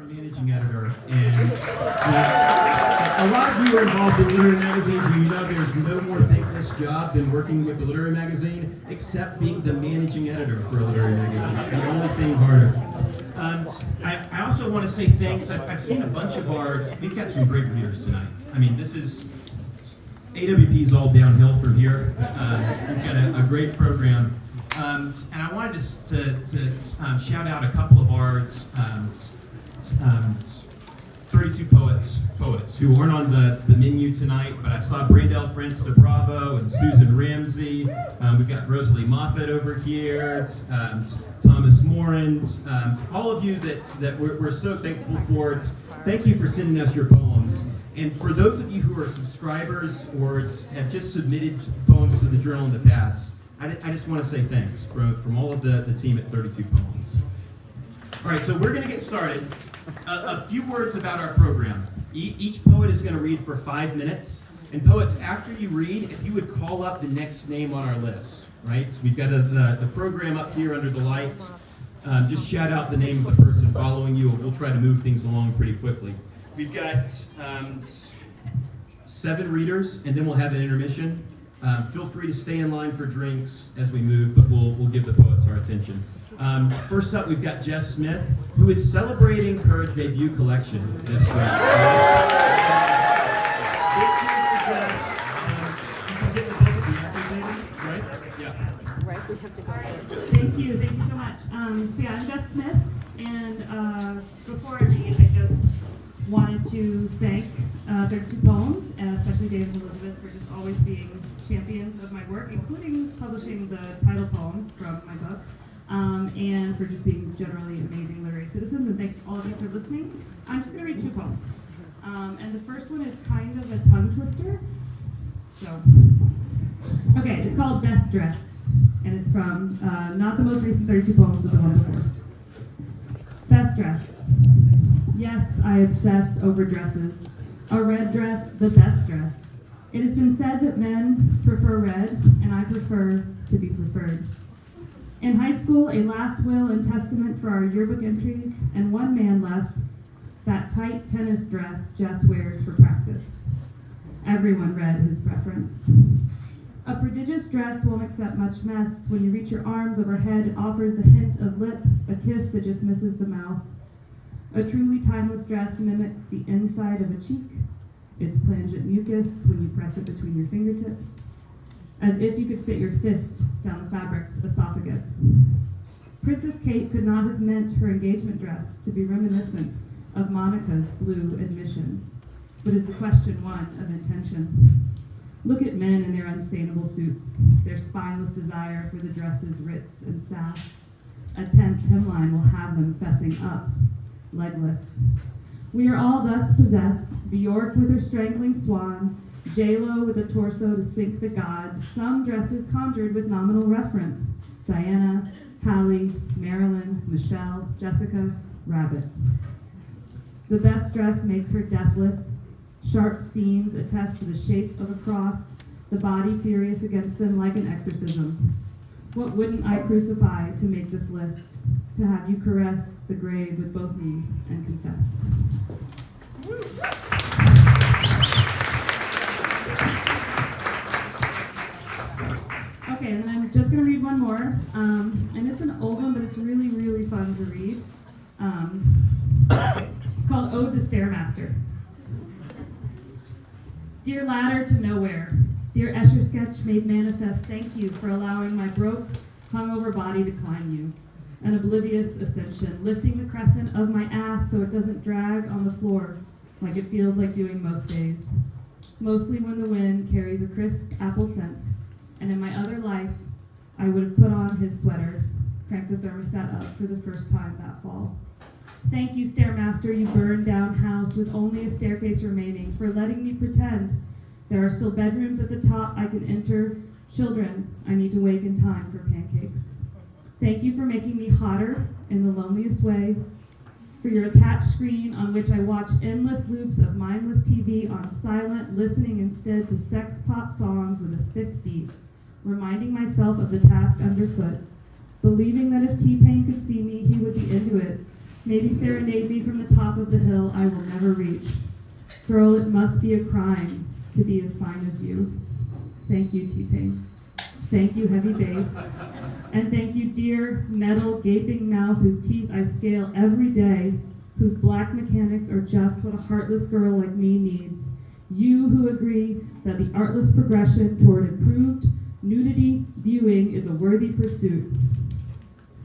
managing editor, and a lot of you are involved in literary magazines, and you know there's no more thankless job than working with a literary magazine, except being the managing editor for a literary magazine. It's the only thing harder. I also want to say thanks. I've seen a bunch of ours. We've got some great readers tonight. I mean, this is AWP is all downhill from here. We've got a great program. And I wanted to shout out a couple of our 32 poets who aren't on the menu tonight, but I saw Brenda France de Bravo and Susan Ramsey. We've got Rosalie Moffat over here, Thomas Morin, all of you that we're so thankful for. Thank you for sending us your poems. And for those of you who are subscribers or have just submitted poems to the journal in the past, I just want to say thanks from all of the team at 32 Poems. All right, so we're going to get started. A few words about our program. Each poet is going to read for 5 minutes. And poets, after you read, if you would call up the next name on our list, right? So we've got the program up here under the lights. Just shout out the name of the person following you, and we'll try to move things along pretty quickly. We've got 7 readers, and then we'll have an intermission. Feel free to stay in line for drinks as we move, but we'll give the poets our attention. First up, we've got Jess Smith, who is celebrating her debut collection this week. Big cheers to Jess. You can get the book at the after table, right? Yeah. Right, we have to go. Thank you so much. So yeah, I'm Jess Smith, and before I read, I just wanted to thank 32 Poems, and especially David and Elizabeth, for just always being champions of my work, including publishing the title poem from my book, and for just being generally amazing literary citizens, and thank all of you for listening. I'm just going to read 2 poems. And the first one is kind of a tongue twister. So, okay, it's called Best Dressed, and it's from not the most recent 32 Poems, but the one before. Best Dressed. Yes, I obsess over dresses. A red dress, the best dress. It has been said that men prefer red, and I prefer to be preferred. In high school, a last will and testament for our yearbook entries, and one man left, that tight tennis dress Jess wears for practice. Everyone read his preference. A prodigious dress won't accept much mess. When you reach your arms overhead, it offers the hint of lip, a kiss that just misses the mouth. A truly timeless dress mimics the inside of a cheek, its plangent mucus when you press it between your fingertips, as if you could fit your fist down the fabric's esophagus. Princess Kate could not have meant her engagement dress to be reminiscent of Monica's blue admission, but is the question one of intention. Look at men in their unstainable suits, their spineless desire for the dress's ritz and sass. A tense hemline will have them fessing up, legless. We are all thus possessed, Bjork with her strangling swan, J-Lo with a torso to sink the gods, some dresses conjured with nominal reference, Diana, Hallie, Marilyn, Michelle, Jessica, Rabbit. The best dress makes her deathless, sharp seams attest to the shape of a cross, the body furious against them like an exorcism. What wouldn't I crucify to make this list? To have you caress the grave with both knees and confess. Okay, and then I'm just going to read one more. And it's an old one, but it's really, really fun to read. It's called Ode to Stairmaster. Dear ladder to nowhere, dear Escher sketch made manifest, thank you for allowing my broke, hungover body to climb you. An oblivious ascension, lifting the crescent of my ass so it doesn't drag on the floor like it feels like doing most days. Mostly when the wind carries a crisp apple scent. And in my other life, I would have put on his sweater, cranked the thermostat up for the first time that fall. Thank you, Stairmaster, you burned down house with only a staircase remaining, for letting me pretend there are still bedrooms at the top I can enter. Children, I need to wake in time for pancakes. Thank you for making me hotter in the loneliest way, for your attached screen on which I watch endless loops of mindless TV on silent, listening instead to sex pop songs with a thick beat, reminding myself of the task underfoot, believing that if T-Pain could see me, he would be into it, Maybe serenade me from the top of the hill I will never reach. Girl, it must be a crime to be as fine as you. Thank you, T-Pain. Thank you, heavy bass. And thank you, dear, metal, gaping mouth whose teeth I scale every day, whose black mechanics are just what a heartless girl like me needs. You who agree that the artless progression toward improved nudity viewing is a worthy pursuit.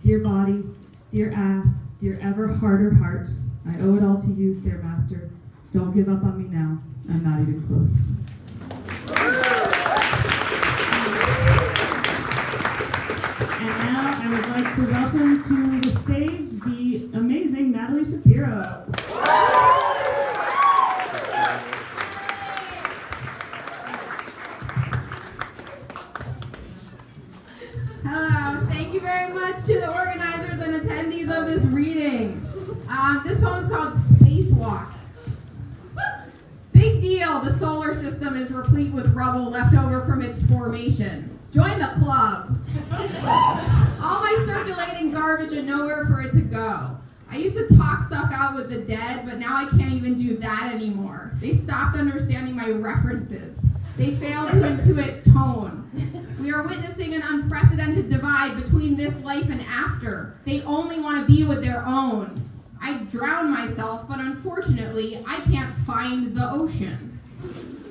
Dear body, dear ass, dear ever harder heart, I owe it all to you, Stairmaster. Don't give up on me now. I'm not even close. And now I would like to welcome to the stage the amazing Natalie Shapero. Hello, thank you very much to the organizers and attendees of this reading. This poem is called Spacewalk. Big deal, the solar system is replete with rubble left over from its formation. Join the club. All my circulating garbage and nowhere for it to go. I used to talk stuff out with the dead, but now I can't even do that anymore. They stopped understanding my references. They failed to intuit tone. We are witnessing an unprecedented divide between this life and after. They only want to be with their own. I drown myself, but unfortunately, I can't find the ocean.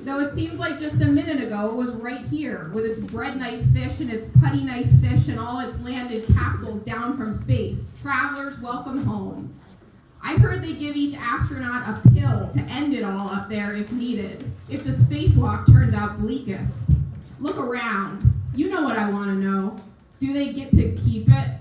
Though it seems like just a minute ago it was right here, with its bread knife fish and its putty knife fish and all its landed capsules down from space. Travelers, welcome home. I heard they give each astronaut a pill to end it all up there if needed, if the spacewalk turns out bleakest. Look around. You know what I want to know. Do they get to keep it?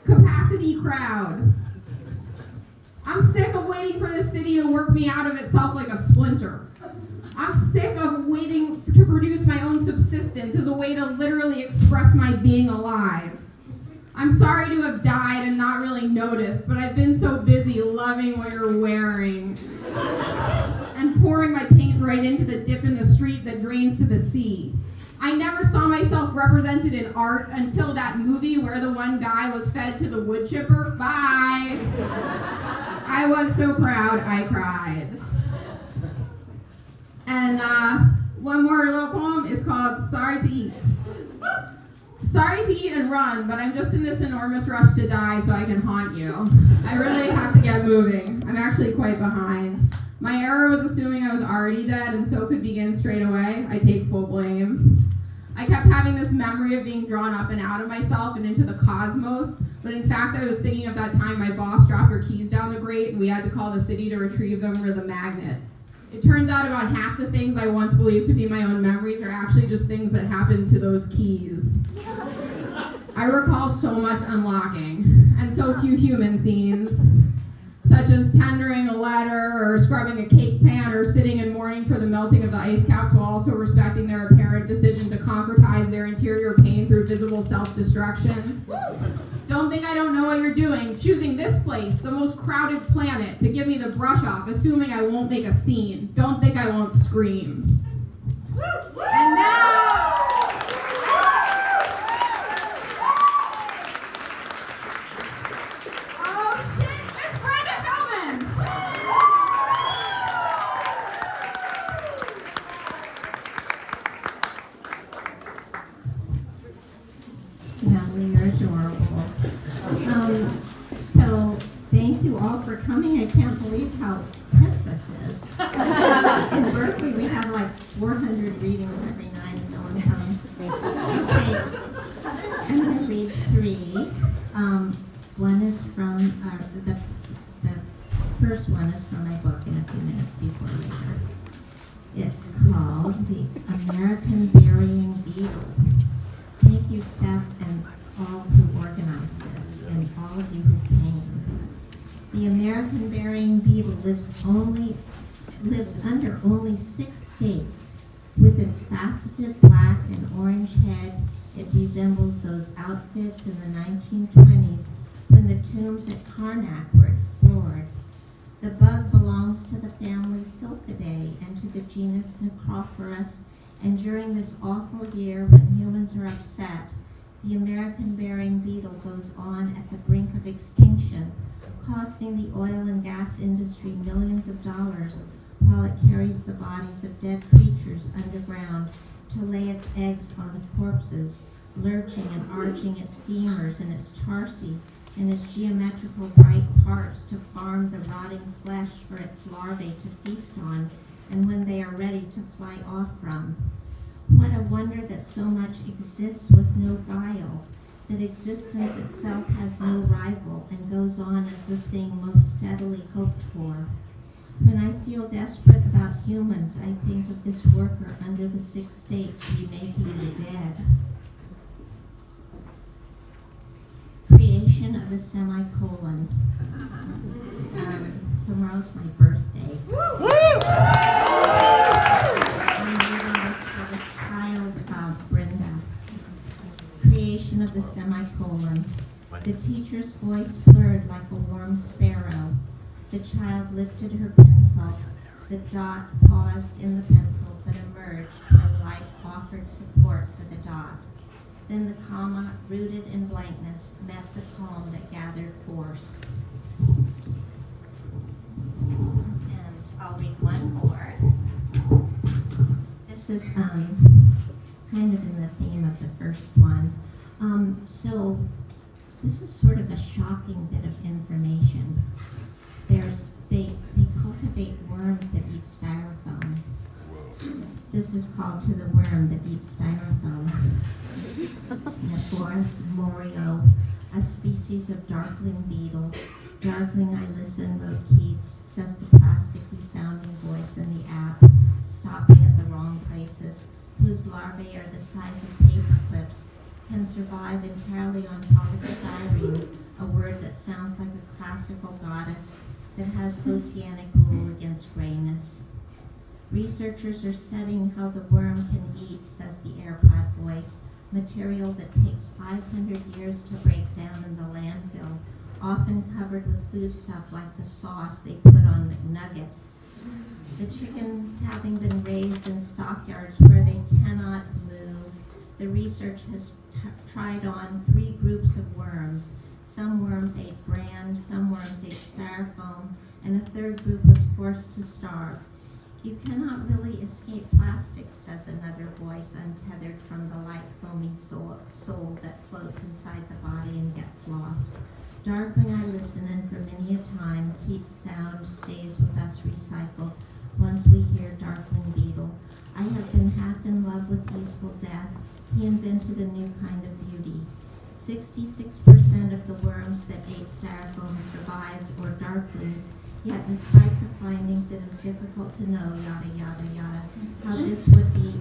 Capacity crowd. I'm sick of waiting for the city to work me out of itself like a splinter. I'm sick of waiting to produce my own subsistence as a way to literally express my being alive. I'm sorry to have died and not really noticed, but I've been so busy loving what you're wearing and pouring my paint right into the dip in the street that drains to the sea. I never saw myself represented in art until that movie where the one guy was fed to the wood chipper. Bye. I was so proud I cried. And one more little poem is called Sorry to Eat. Sorry to eat and run, but I'm just in this enormous rush to die so I can haunt you. I really have to get moving. I'm actually quite behind. My error was assuming I was already dead and so could begin straight away. I take full blame. I kept having this memory of being drawn up and out of myself and into the cosmos, but in fact I was thinking of that time my boss dropped her keys down the grate and we had to call the city to retrieve them with a magnet. It turns out about half the things I once believed to be my own memories are actually just things that happened to those keys. I recall so much unlocking, and so few human scenes, such as tendering a letter, or scrubbing a cake pan, or sitting in mourning for the melting of the ice caps while also respecting their apparent decision to concretize their interior pain through visible self-destruction. Don't think I don't know what you're doing, choosing this place, the most crowded planet, to give me the brush off, assuming I won't make a scene. Don't think I won't scream. And now... Oh shit, it's Brenda Hillman! Natalie, you're adorable. So thank you all for coming. I can't believe how hip this is. In Berkeley, we have like 400 readings every night and no one comes. Okay, I'm going to read three. One is from, the first one is from my book in a few minutes before later. It's called The American Burying Beetle. Thank you, Steph, and all who organized this, and all of you who came. The American burying beetle lives under only 6 states. With its faceted black and orange head, it resembles those outfits in the 1920s when the tombs at Karnak were explored. The bug belongs to the family Sylphidae and to the genus Necrophorus And during this awful year when humans are upset, the American burying beetle goes on at the brink of extinction, costing the oil and gas industry millions of dollars while it carries the bodies of dead creatures underground to lay its eggs on the corpses, lurching and arching its femurs and its tarsi and its geometrical bright parts to farm the rotting flesh for its larvae to feast on, and when they are ready to fly off from. What a wonder that so much exists with no guile, that existence itself has no rival and goes on as the thing most steadily hoped for. When I feel desperate about humans, I think of this worker under the 6 states remaking the dead. Creation of the semicolon. Tomorrow's my birthday. I'm reading this for the child, Brenda. Creation of the semicolon. The teacher's voice blurred like a warm sparrow. The child lifted her pencil. The dot paused in the pencil, but emerged when light offered support for the dot. Then the comma, rooted in blankness, met the calm that gathered force. And I'll read one more. This is kind of in the theme of the first one. So this is sort of a shocking bit of information. They cultivate worms that eat styrofoam. This is called To the Worm That Eats Styrofoam. Nephoris morio, a species of darkling beetle. Darkling I listen, wrote Keetje, says the plasticky sounding voice in the app, stopping at the wrong places, whose larvae are the size of paper clips, can survive entirely on polystyrene, a word that sounds like a classical goddess that has oceanic rule against grayness. Researchers are studying how the worm can eat, says the AirPod voice, material that takes 500 years to break down in the landfill, often covered with foodstuff like the sauce they put on McNuggets. The chickens having been raised in stockyards where they cannot move, the research has tried on 3 groups of worms. Some worms ate bran, some worms ate styrofoam, and a 3rd group was forced to starve. You cannot really escape plastics, says another voice, untethered from the light foamy soul that floats inside the body and gets lost. Darkling I listen, and for many a time, Keats' sound stays with us recycled. Once we hear Darkling Beetle. I have been half in love with Peaceful Death. He invented a new kind of beauty. 66% of the worms that ate styrofoam survived, or darklings, yet despite the findings, it is difficult to know, yada, yada, yada, how this would be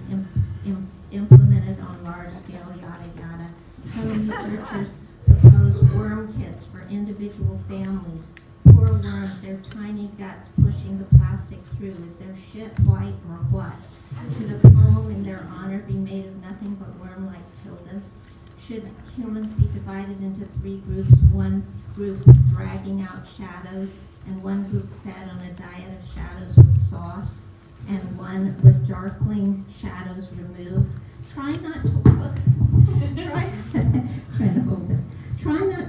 implemented on large scale, yada, yada. Some researchers propose worm kits for individual families. Poor worms, their tiny guts pushing the plastic through. Is their shit white or what? Should a poem in their honor be made of nothing but worm-like tildes? Should humans be divided into 3 groups, one group dragging out shadows, and one group fed on a diet of shadows with sauce, and one with darkling shadows removed? Try not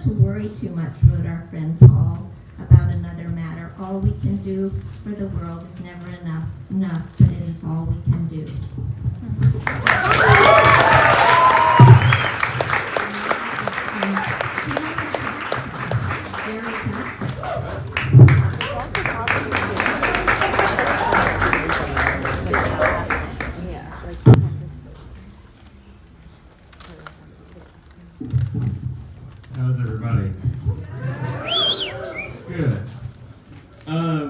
to worry too much, wrote our friend Paul, about another matter. All we can do for the world is never enough, but it is all we can do. How's everybody? Good.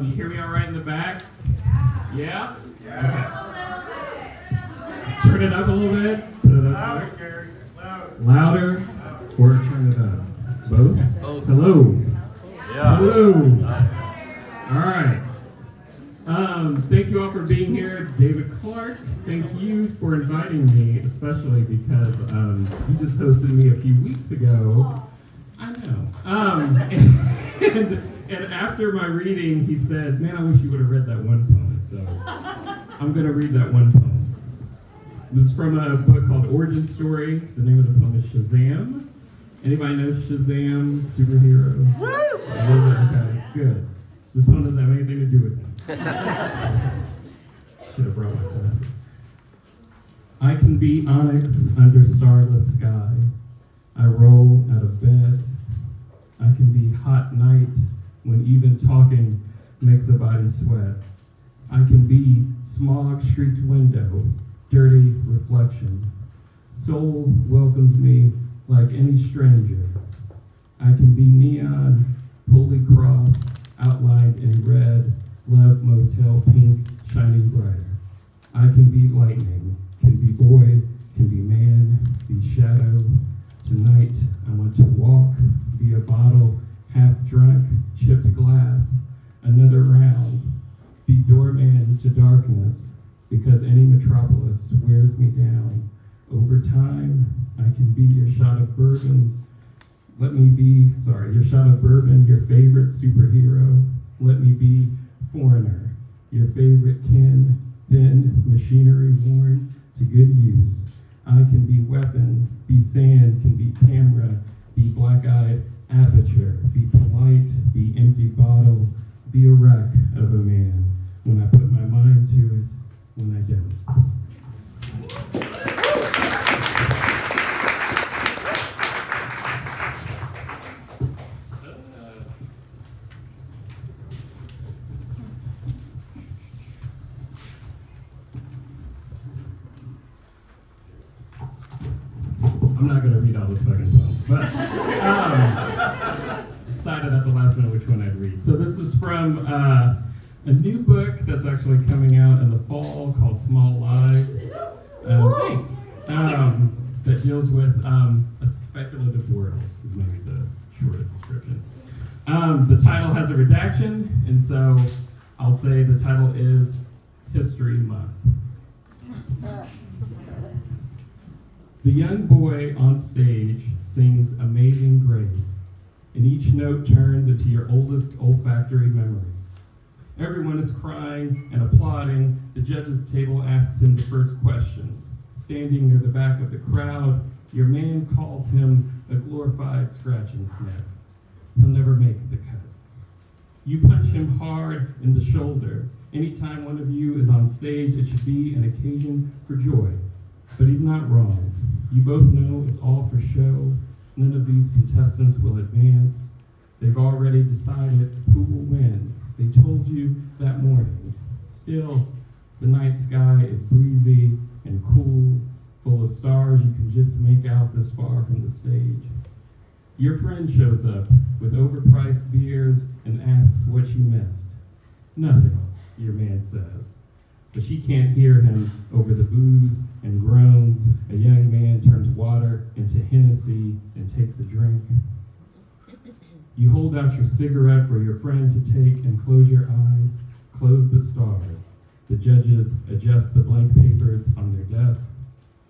You hear me all right in the back? Yeah? Turn it up a little bit. Louder, Gary. Louder or turn it up? Both? Hello. Yeah. Hello. All right. Thank you all for being here. David Clark, thank you for inviting me, especially because you just hosted me a few weeks ago. I know. And after my reading, he said, man, I wish you would have read that one poem. So I'm going to read that one poem. This is from a book called Origin Story. The name of the poem is Shazam. Anybody know Shazam, superhero? Woo! Okay, good. This poem doesn't have anything to do with him. Should have brought my glasses. I can be onyx under starless sky. I roll out of bed. I can be hot night when even talking makes a body sweat. I can be smog-streaked window, dirty reflection. Soul welcomes me like any stranger. I can be neon, holy cross, outlined in red, love motel pink, shining brighter. I can be lightning, can be boy, can be man, be shadow. Tonight I want to walk, be a bottle, half drunk, chipped glass, another round, be doorman to darkness, because any metropolis wears me down. Over time, I can be your shot of bourbon. Let me be, your shot of bourbon, your favorite superhero. Let me be foreigner, your favorite kin, then machinery worn to good use. I can be weapon, be sand, can be camera, be black-eyed aperture, be polite, be empty bottle, be a wreck of a man. When I put my mind to it, when I don't. I'm not going to read all those fucking poems, but decided at the last minute which one I'd read. So this is from a new book that's actually coming out in the fall called Small Lives. Thanks. That deals with a speculative world is maybe the shortest description. The title has a redaction, and so I'll say the title is History Month. The young boy on stage sings Amazing Grace, and each note turns into your oldest olfactory memory. Everyone is crying and applauding. The judge's table asks him the first question. Standing near the back of the crowd, your man calls him a glorified scratch and sniff. He'll never make the cut. You punch him hard in the shoulder. Anytime one of you is on stage, it should be an occasion for joy. But he's not wrong. You both know it's all for show. None of these contestants will advance. They've already decided who will win. They told you that morning. Still, the night sky is breezy and cool, full of stars you can just make out this far from the stage. Your friend shows up with overpriced beers and asks what you missed. Nothing, your man says. But she can't hear him over the booze and groans. A young man turns water into Hennessy and takes a drink. You hold out your cigarette for your friend to take and close your eyes, close the stars. The judges adjust the blank papers on their desk.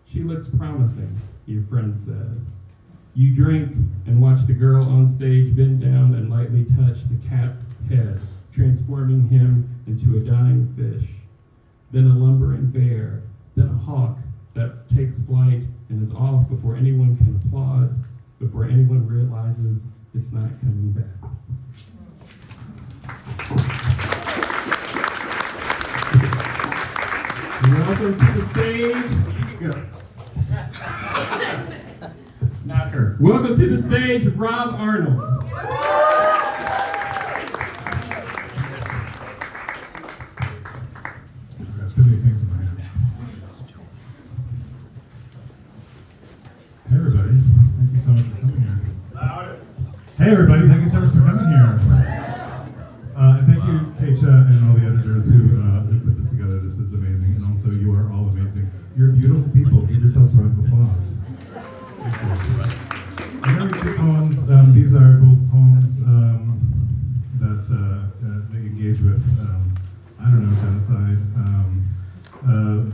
She looks promising, your friend says. You drink and watch the girl on stage bend down and lightly touch the cat's head, transforming him into a dying fish. Then a lumbering bear, then a hawk that takes flight and is off before anyone can applaud, before anyone realizes it's not coming back. Welcome to the stage. You can go. Not her. Welcome to the stage, Rob Arnold. Too many things in my hand. Hey everybody, thank you so much for coming here. Hey everybody, thank you so much for coming here. And thank you, Keetje, and all the editors who put this together. This is amazing, and also you are all amazing. You're beautiful people. Give yourselves a round of applause. Thank you. I'm going to read 2 poems. These are both poems that they engage with, genocide.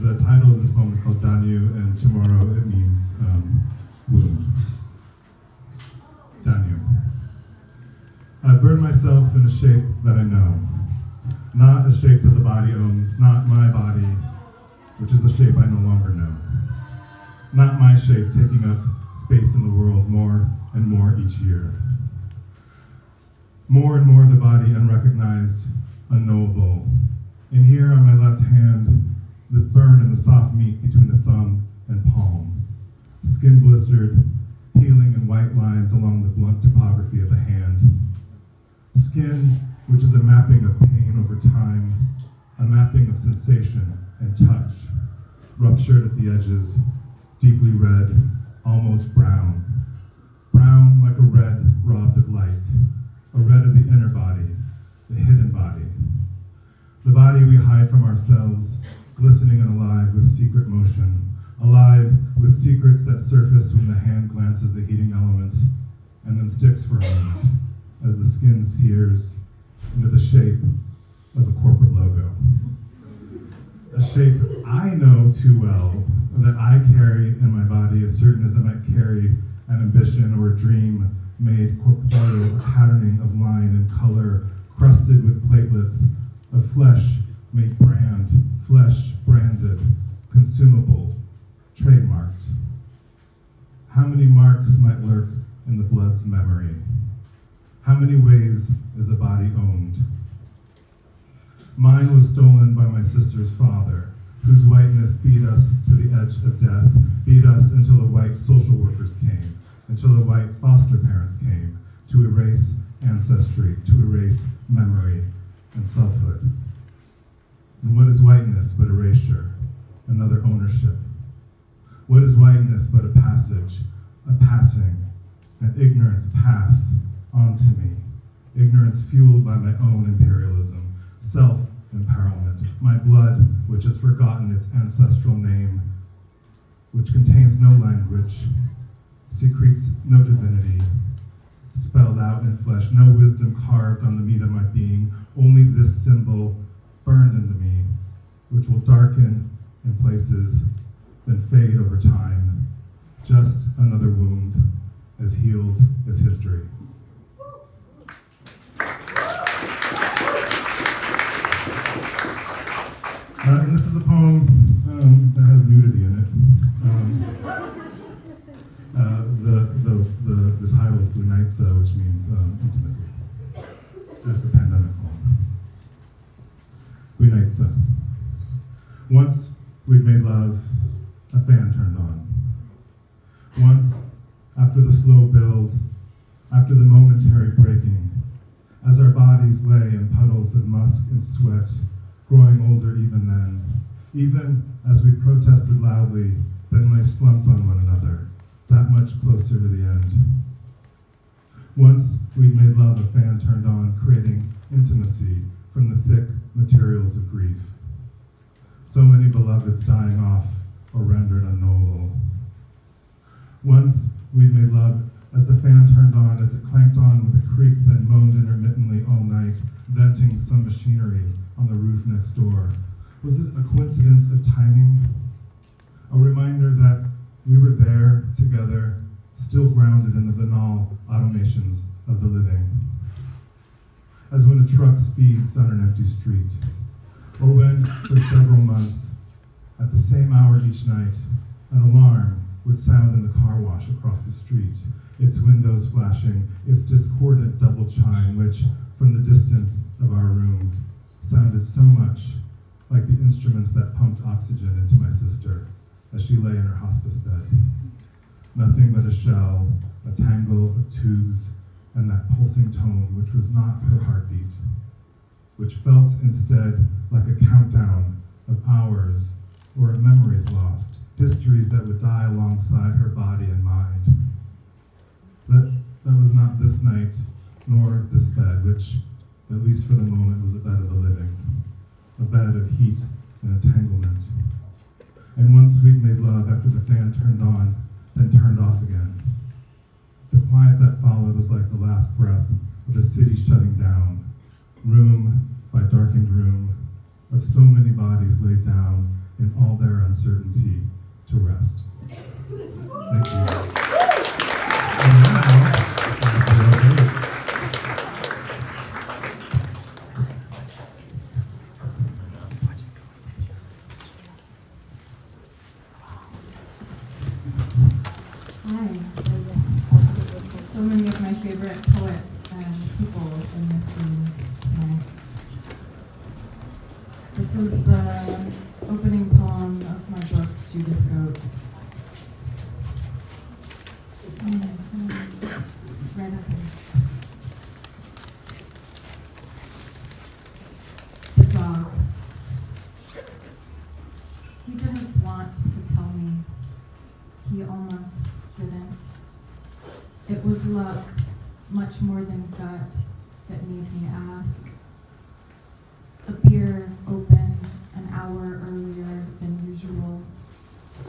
The title of this poem is called Danyu, and tomorrow it means wound. Danyu. I burn myself in a shape that I know, not a shape that the body owns, not my body, which is a shape I no longer know. not my shape taking up space in the world more and more each year. More and more the body unrecognized, unknowable. And here on my left hand, this burn in the soft meat between the thumb and palm. Skin blistered, peeling in white lines along the blunt topography of the hand. Skin, which is a mapping of pain over time, a mapping of sensation and touch, ruptured at the edges, deeply red, almost brown. Brown like a red robbed of light, a red of the inner body, the hidden body. The body we hide from ourselves, glistening and alive with secret motion, alive with secrets that surface when the hand glances the heating element and then sticks for a moment as the skin sears into the shape of a corporate logo. A shape I know too well, that I carry in my body as certain as I might carry an ambition or a dream made corporeal, a patterning of line and color, crusted with platelets of flesh made brand, flesh branded, consumable, trademarked. How many marks might lurk in the blood's memory? How many ways is a body owned? Mine was stolen by my sister's father, whose whiteness beat us to the edge of death, beat us until the white social workers came, until the white foster parents came, to erase ancestry, to erase memory and selfhood. And what is whiteness but erasure, another ownership? What is whiteness but a passage, a passing, an ignorance passed onto me, ignorance fueled by my own imperialism, self-empowerment, my blood which has forgotten its ancestral name, which contains no language, secretes no divinity, spelled out in flesh, no wisdom carved on the meat of my being, only this symbol burned into me, which will darken in places, then fade over time, just another wound, as healed as history. And this is a poem that has nudity in it. The title is Gunaitsa, which means intimacy. That's a pandemic poem. Gunaitsa. Once we'd made love, a fan turned on. Once, after the slow build, after the momentary breaking, as our bodies lay in puddles of musk and sweat, growing older even then, even as we protested loudly, then lay slumped on one another, that much closer to the end. Once we'd made love, a fan turned on, creating intimacy from the thick materials of grief. So many beloveds dying off or rendered unknowable. Once we'd made love as the fan turned on, as it clanked on with a creak, then moaned intermittently all night, venting some machinery on the roof next door. Was it a coincidence of timing? A reminder that we were there together, still grounded in the banal automations of the living. As when a truck speeds down an empty street, or when, for several months, at the same hour each night, an alarm would sound in the car wash across the street, its windows flashing, its discordant double chime, which, from the distance of our room, sounded so much like the instruments that pumped oxygen into my sister as she lay in her hospice bed. Nothing but a shell, a tangle of tubes, and that pulsing tone which was not her heartbeat, which felt instead like a countdown of hours or of memories lost, histories that would die alongside her body and mind. But that was not this night, nor this bed, which, at least for the moment, was a bed of the living, a bed of heat and entanglement. And once we'd made love after the fan turned on, then turned off again. The quiet that followed was like the last breath of a city shutting down, room by darkened room, of so many bodies laid down in all their uncertainty to rest. Thank you. And now, many of my favorite poets and people in this room tonight. This is the opening poem of my book, Judas Goat. Right up here. The dog. He didn't want to tell me. He almost didn't. It was luck, much more than gut, that made me ask. A beer opened an hour earlier than usual,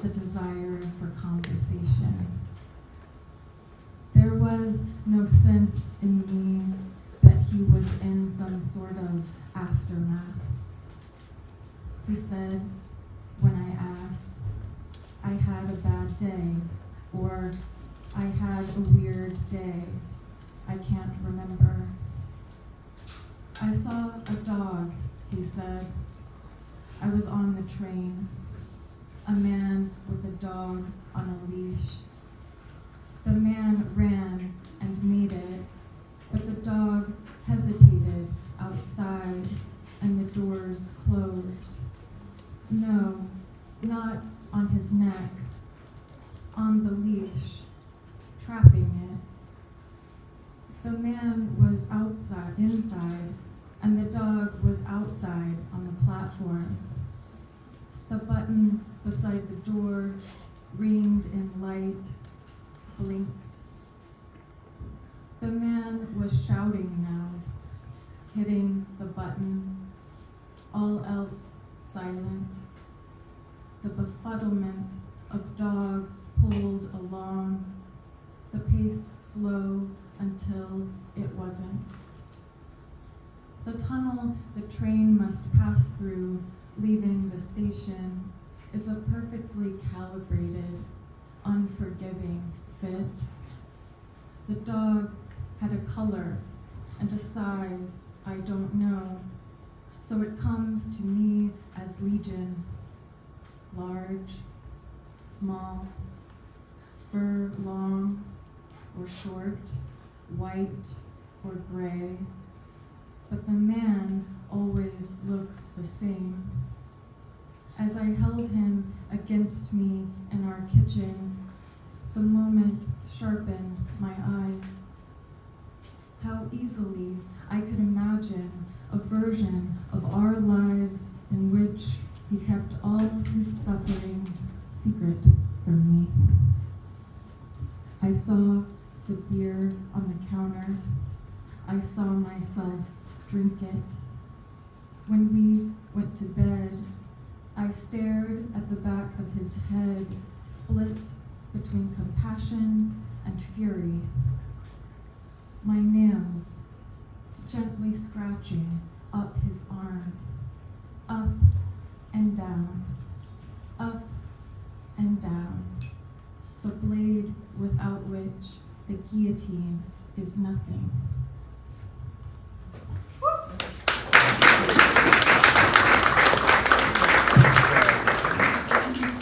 the desire for conversation. There was no sense in me that he was in some sort of aftermath. He said, when I asked, I had a bad day, or I had a weird day. I can't remember. I saw a dog, he said. I was on the train. A man with a dog on a leash. The man ran and made it, but the dog hesitated outside and the doors closed. No, not on his neck, on the leash, trapping it. The man was inside, and the dog was outside on the platform. The button beside the door ringed in light, blinked. The man was shouting now, hitting the button, all else silent. The befuddlement of dog pulled along, the pace slow until it wasn't. The tunnel the train must pass through, leaving the station, is a perfectly calibrated, unforgiving fit. The dog had a color and a size I don't know, so it comes to me as legion. Large, small, fur long or short, white or gray, but the man always looks the same. As I held him against me in our kitchen, the moment sharpened my eyes. How easily I could imagine a version of our lives in which he kept all his suffering secret from me. I saw the beer on the counter. I saw myself drink it. When we went to bed, I stared at the back of his head, split between compassion and fury. My nails gently scratching up his arm, up and down, up and down, the blade without which the guillotine is nothing.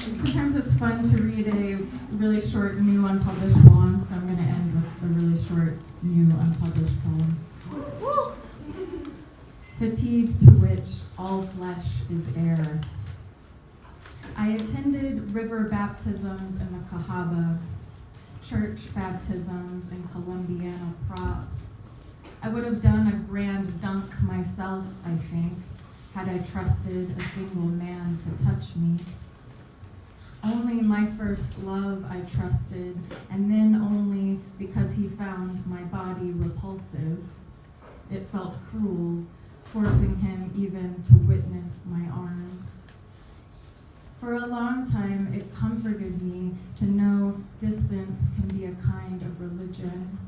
Sometimes it's fun to read a really short, new, unpublished poem, so I'm going to end with a really short, new, unpublished poem. Fatigue to which all flesh is air. I attended river baptisms in the Cahaba, church baptisms in Columbiana Prop. I would have done a grand dunk myself, I think, had I trusted a single man to touch me. Only my first love I trusted, and then only because he found my body repulsive. It felt cruel, forcing him even to witness my arms. For a long time, it comforted me to know distance can be a kind of religion.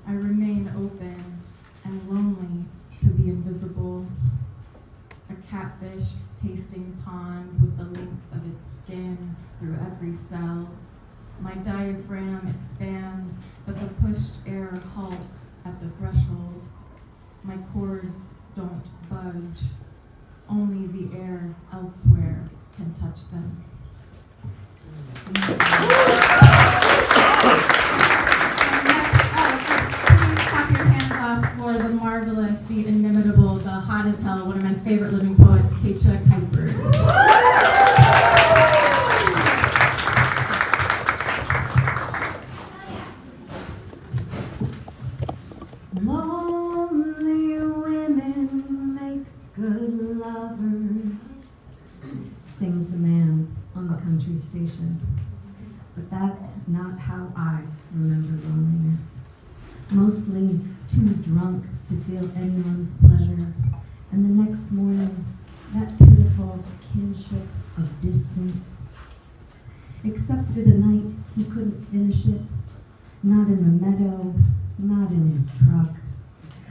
I remain open and lonely to the invisible. A catfish tasting pond with the length of its skin through every cell. My diaphragm expands, but the pushed air halts at the threshold. My cords don't budge. Only the air elsewhere can touch them. Next for the marvelous, the inimitable, the hot as hell, one of my favorite living poets, Keetje Kuipers. Lonely women make good lovers, sings the man on the country station. But that's not how I remember loneliness. Mostly too drunk to feel anyone's pleasure. And the next morning, that pitiful kinship of distance. Except for the night he couldn't finish it, not in the meadow, not in his truck,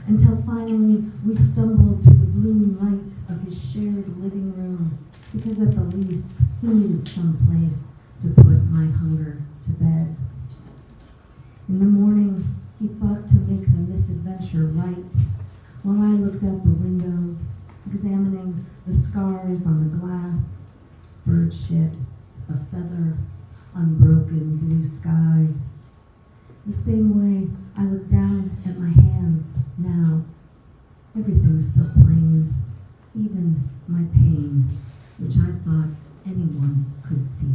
until finally we stumbled through the blue light of his shared living room, because at the least he needed some place to put my hunger to bed. In the morning, he thought to make the misadventure right, while I looked out the window, examining the scars on the glass, bird shit, a feather, unbroken blue sky. The same way I look down at my hands now. Everything's so plain, even my pain, which I thought anyone could see.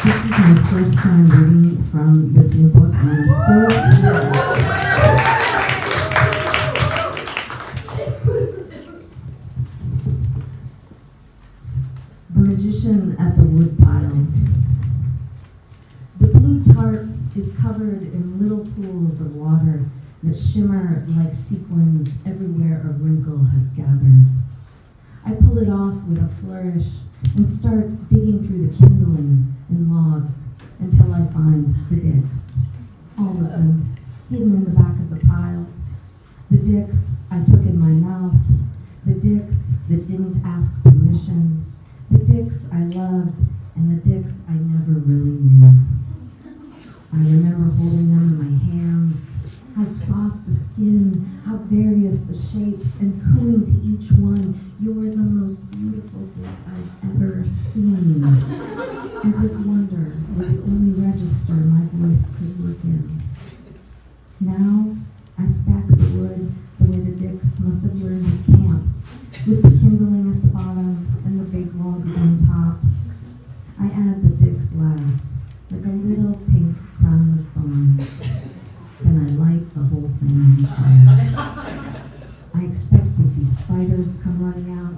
This is my first time reading from this new book, and I'm so The Magician at the Woodpile. The blue tarp is covered in little pools of water that shimmer like sequins everywhere a wrinkle has gathered. I pull it off with a flourish and start digging through the kindling and logs until I find the dicks. All of them, hidden in the back of the pile. The dicks I took in my mouth. The dicks that didn't ask permission. The dicks I loved and the dicks I never really knew. I remember holding them in my hands, how soft the skin, how various the shapes, and cooing to each one, "You're the most beautiful dick I've ever seen," as if wonder were the only register my voice could work in. Now, I stack the wood the way the dicks must have learned at camp, with the kindling at the bottom and the big logs on top. I add the dicks last, like a little pink crown of thorns. Then I light the whole thing on fire. I expect to see spiders come running out,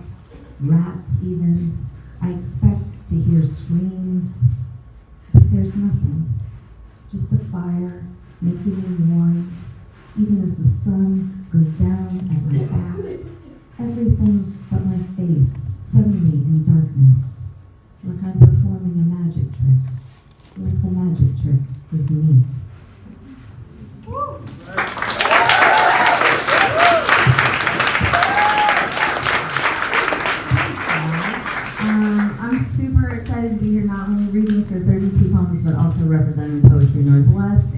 rats even. I expect to hear screams, but there's nothing. Just a fire making me warm, even as the sun goes down at my back. Everything but my face suddenly in darkness, like I'm performing a magic trick, like the magic trick is me. I'm super excited to be here, not only reading for 32 poems, but also representing Poetry Northwest.